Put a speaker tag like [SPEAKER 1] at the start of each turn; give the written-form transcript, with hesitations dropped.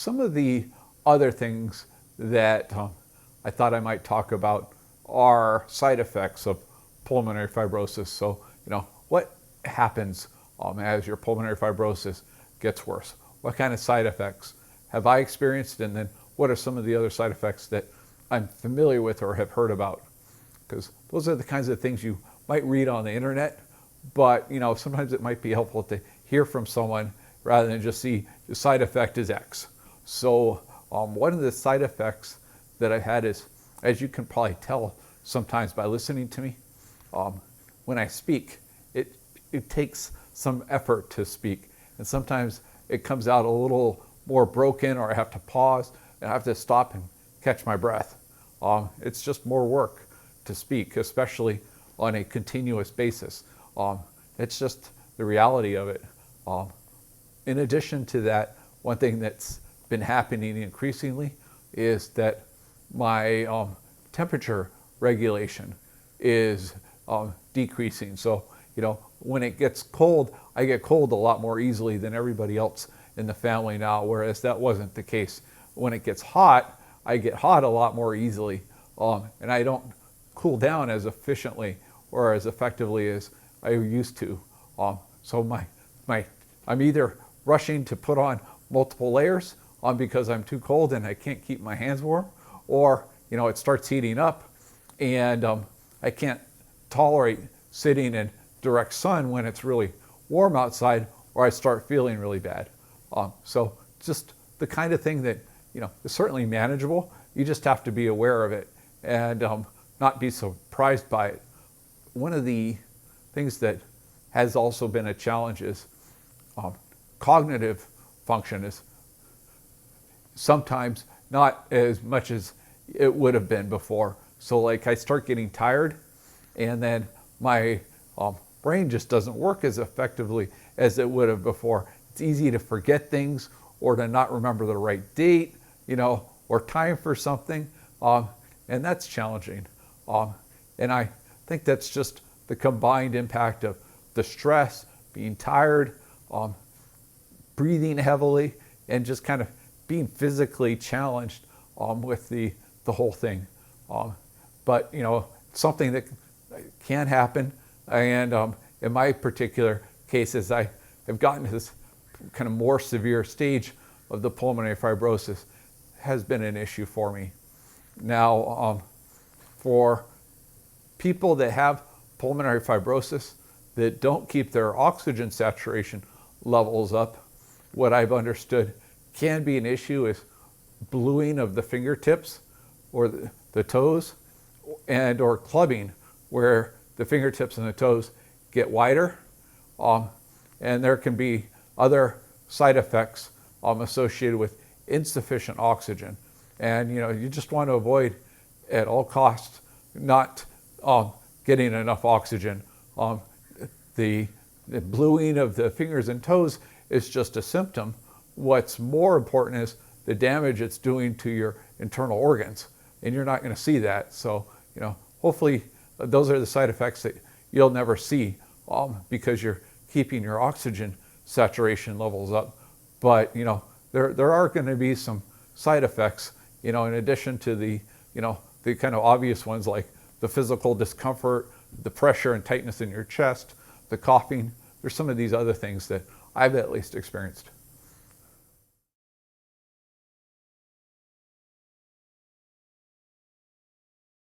[SPEAKER 1] some of the other things that I thought I might talk about are side effects of pulmonary fibrosis. So, what happens as your pulmonary fibrosis gets worse? What kind of side effects have I experienced? And then what are some of the other side effects that I'm familiar with or have heard about? Because those are the kinds of things you might read on the internet, but sometimes it might be helpful to hear from someone rather than just see the side effect is X. So one of the side effects that I've had is, as you can probably tell sometimes by listening to me, when I speak, it takes some effort to speak. And sometimes it comes out a little more broken, or I have to pause and I have to stop and catch my breath. It's just more work to speak, especially on a continuous basis. It's just the reality of it. In addition to that, one thing that's been happening increasingly is that my temperature regulation is decreasing. So, when it gets cold, I get cold a lot more easily than everybody else in the family now, whereas that wasn't the case. When it gets hot, I get hot a lot more easily, and I don't cool down as efficiently or as effectively as I used to. So I'm either rushing to put on multiple layers because I'm too cold and I can't keep my hands warm, or it starts heating up and I can't tolerate sitting in direct sun when it's really warm outside, or I start feeling really bad. So just the kind of thing that is certainly manageable. You just have to be aware of it and not be surprised by it. One of the things that has also been a challenge is cognitive function is sometimes not as much as it would have been before. So like I start getting tired and then my brain just doesn't work as effectively as it would have before. It's easy to forget things or to not remember the right date, or time for something, and that's challenging. And I think that's just the combined impact of the stress, being tired, breathing heavily, and just kind of being physically challenged with the whole thing. But something that can happen, and in my particular cases, I have gotten to this kind of more severe stage of the pulmonary fibrosis has been an issue for me. Now, for people that have pulmonary fibrosis that don't keep their oxygen saturation levels up, what I've understood can be an issue is bluing of the fingertips or the toes, and or clubbing, where the fingertips and the toes get wider. And there can be other side effects associated with insufficient oxygen. And you just want to avoid at all costs not getting enough oxygen. The bluing of the fingers and toes is just a symptom. What's more important is the damage it's doing to your internal organs, and you're not going to see that. So hopefully those are the side effects that you'll never see because you're keeping your oxygen saturation levels up. But there are going to be some side effects, in addition to the kind of obvious ones like the physical discomfort, the pressure and tightness in your chest, the coughing. There's some of these other things that I've at least experienced.